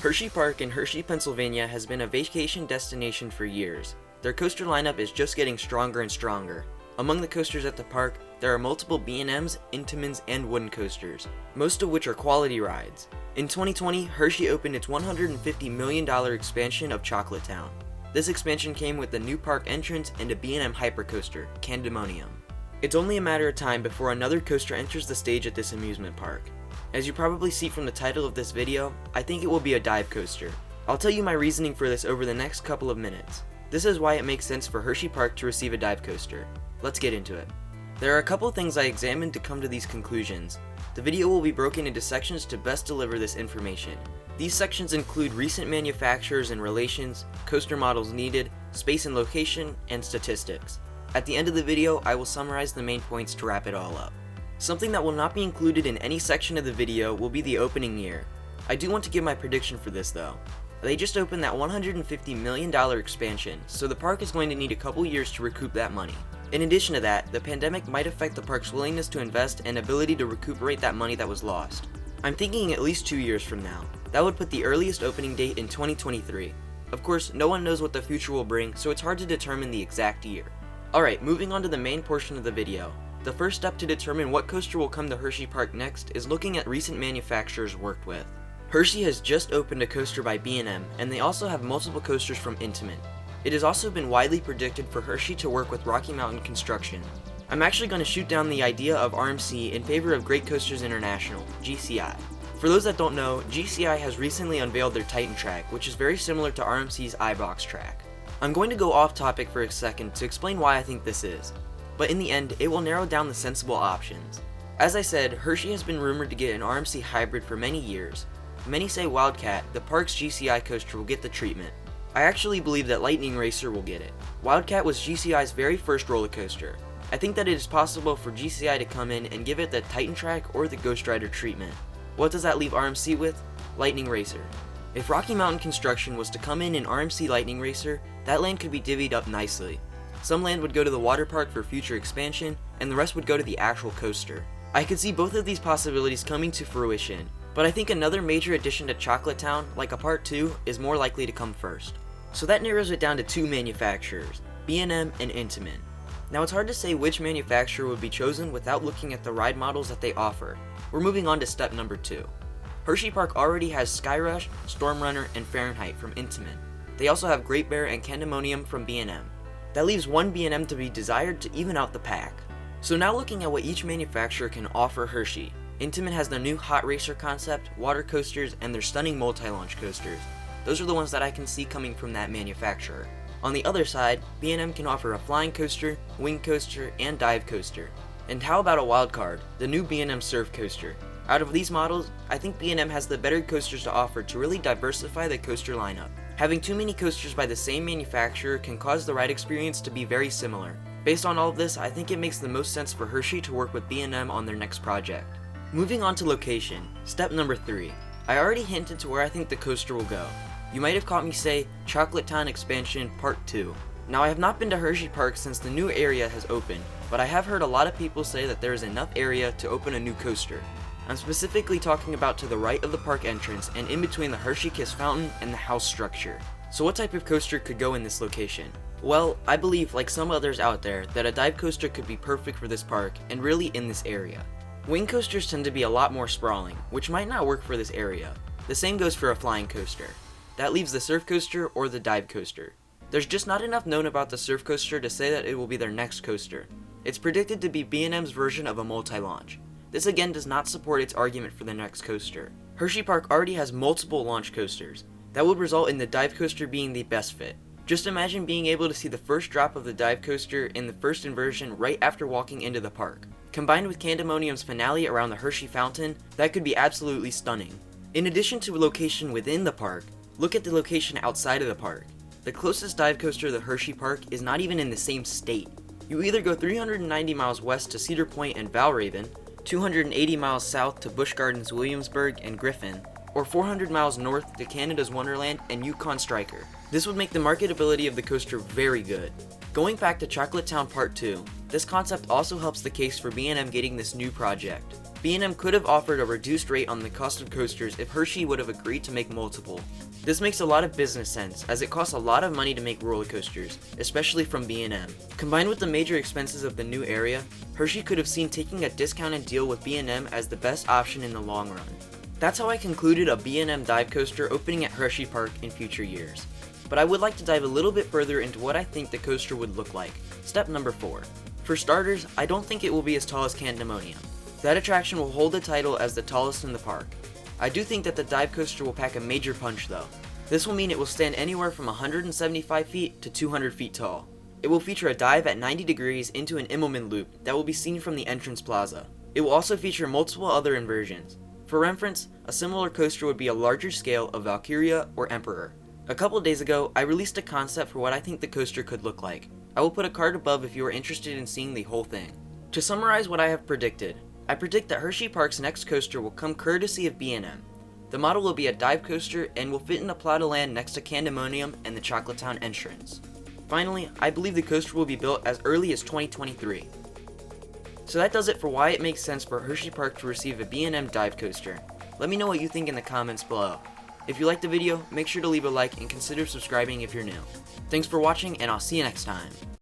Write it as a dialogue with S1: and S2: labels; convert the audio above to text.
S1: Hershey Park in Hershey, Pennsylvania has been a vacation destination for years. Their coaster lineup is just getting stronger and stronger. Among the coasters at the park, there are multiple B&Ms, Intamins, and wooden coasters, most of which are quality rides. In 2020, Hershey opened its $150 million expansion of Chocolate Town. This expansion came with a new park entrance and a B&M hypercoaster, Candemonium. It's only a matter of time before another coaster enters the stage at this amusement park. As you probably see from the title of this video, I think it will be a dive coaster. I'll tell you my reasoning for this over the next couple of minutes. This is why it makes sense for Hershey Park to receive a dive coaster. Let's get into it. There are a couple things I examined to come to these conclusions. The video will be broken into sections to best deliver this information. These sections include recent manufacturers and relations, coaster models needed, space and location, and statistics. At the end of the video, I will summarize the main points to wrap it all up. Something that will not be included in any section of the video will be the opening year. I do want to give my prediction for this though. They just opened that $150 million expansion, so the park is going to need a couple years to recoup that money. In addition to that, the pandemic might affect the park's willingness to invest and ability to recuperate that money that was lost. I'm thinking at least 2 years from now. That would put the earliest opening date in 2023. Of course, no one knows what the future will bring, so it's hard to determine the exact year. Alright, moving on to the main portion of the video. The first step to determine what coaster will come to Hershey Park next is looking at recent manufacturers worked with. Hershey has just opened a coaster by B&M, and they also have multiple coasters from Intamin. It has also been widely predicted for Hershey to work with Rocky Mountain Construction. I'm actually going to shoot down the idea of RMC in favor of Great Coasters International, GCI. For those that don't know, GCI has recently unveiled their Titan track, which is very similar to RMC's iBox track. I'm going to go off topic for a second to explain why I think this is, but in the end, it will narrow down the sensible options. As I said, Hershey has been rumored to get an RMC hybrid for many years. Many say Wildcat, the park's GCI coaster, will get the treatment. I actually believe that Lightning Racer will get it. Wildcat was GCI's very first roller coaster. I think that it is possible for GCI to come in and give it the Titan track or the Ghost Rider treatment. What does that leave RMC with? Lightning Racer. If Rocky Mountain Construction was to come in RMC Lightning Racer, that land could be divvied up nicely. Some land would go to the water park for future expansion, and the rest would go to the actual coaster. I could see both of these possibilities coming to fruition, but I think another major addition to Chocolate Town, like a Part 2, is more likely to come first. So that narrows it down to two manufacturers, B&M and Intamin. Now it's hard to say which manufacturer would be chosen without looking at the ride models that they offer. We're moving on to step number 2. Hershey Park already has Skyrush, Stormrunner, and Fahrenheit from Intamin. They also have Great Bear and Candemonium from B&M. That leaves one B&M to be desired to even out the pack. So now looking at what each manufacturer can offer Hershey, Intamin has their new Hot Racer concept, water coasters, and their stunning multi-launch coasters. Those are the ones that I can see coming from that manufacturer. On the other side, B&M can offer a flying coaster, wing coaster, and dive coaster. And how about a wild card, the new B&M Surf Coaster? Out of these models, I think B&M has the better coasters to offer to really diversify the coaster lineup. Having too many coasters by the same manufacturer can cause the ride experience to be very similar. Based on all of this, I think it makes the most sense for Hershey to work with B&M on their next project. Moving on to location, step number 3. I already hinted to where I think the coaster will go. You might have caught me say, Chocolate Town Expansion Part 2. Now I have not been to Hershey Park since the new area has opened, but I have heard a lot of people say that there is enough area to open a new coaster. I'm specifically talking about to the right of the park entrance and in between the Hershey Kiss fountain and the house structure. So what type of coaster could go in this location? Well, I believe, like some others out there, that a dive coaster could be perfect for this park and really in this area. Wing coasters tend to be a lot more sprawling, which might not work for this area. The same goes for a flying coaster. That leaves the surf coaster or the dive coaster. There's just not enough known about the surf coaster to say that it will be their next coaster. It's predicted to be B&M's version of a multi-launch. This again does not support its argument for the next coaster. Hershey Park already has multiple launch coasters. That would result in the dive coaster being the best fit. Just imagine being able to see the first drop of the dive coaster in the first inversion right after walking into the park. Combined with Candemonium's finale around the Hershey fountain, that could be absolutely stunning. In addition to location within the park, look at the location outside of the park. The closest dive coaster to the Hershey Park is not even in the same state. You either go 390 miles west to Cedar Point and Valraven, 280 miles south to Busch Gardens Williamsburg and Griffin, or 400 miles north to Canada's Wonderland and Yukon Striker. This would make the marketability of the coaster very good. Going back to Chocolate Town Part 2, this concept also helps the case for B&M getting this new project. B&M could have offered a reduced rate on the cost of coasters if Hershey would have agreed to make multiple. This makes a lot of business sense, as it costs a lot of money to make roller coasters, especially from B&M. Combined with the major expenses of the new area, Hershey could have seen taking a discounted deal with B&M as the best option in the long run. That's how I concluded a B&M dive coaster opening at Hershey Park in future years. But I would like to dive a little bit further into what I think the coaster would look like. Step number 4. For starters, I don't think it will be as tall as Candemonium. That attraction will hold the title as the tallest in the park. I do think that the dive coaster will pack a major punch though. This will mean it will stand anywhere from 175 feet to 200 feet tall. It will feature a dive at 90 degrees into an Immelman loop that will be seen from the entrance plaza. It will also feature multiple other inversions. For reference, a similar coaster would be a larger scale of Valkyria or Emperor. A couple days ago, I released a concept for what I think the coaster could look like. I will put a card above if you are interested in seeing the whole thing. To summarize what I have predicted, I predict that Hershey Park's next coaster will come courtesy of B&M. The model will be a dive coaster and will fit in a plot of land next to Candemonium and the Chocolate Town entrance. Finally, I believe the coaster will be built as early as 2023. So that does it for why it makes sense for Hershey Park to receive a B&M dive coaster. Let me know what you think in the comments below. If you liked the video, make sure to leave a like and consider subscribing if you're new. Thanks for watching, and I'll see you next time.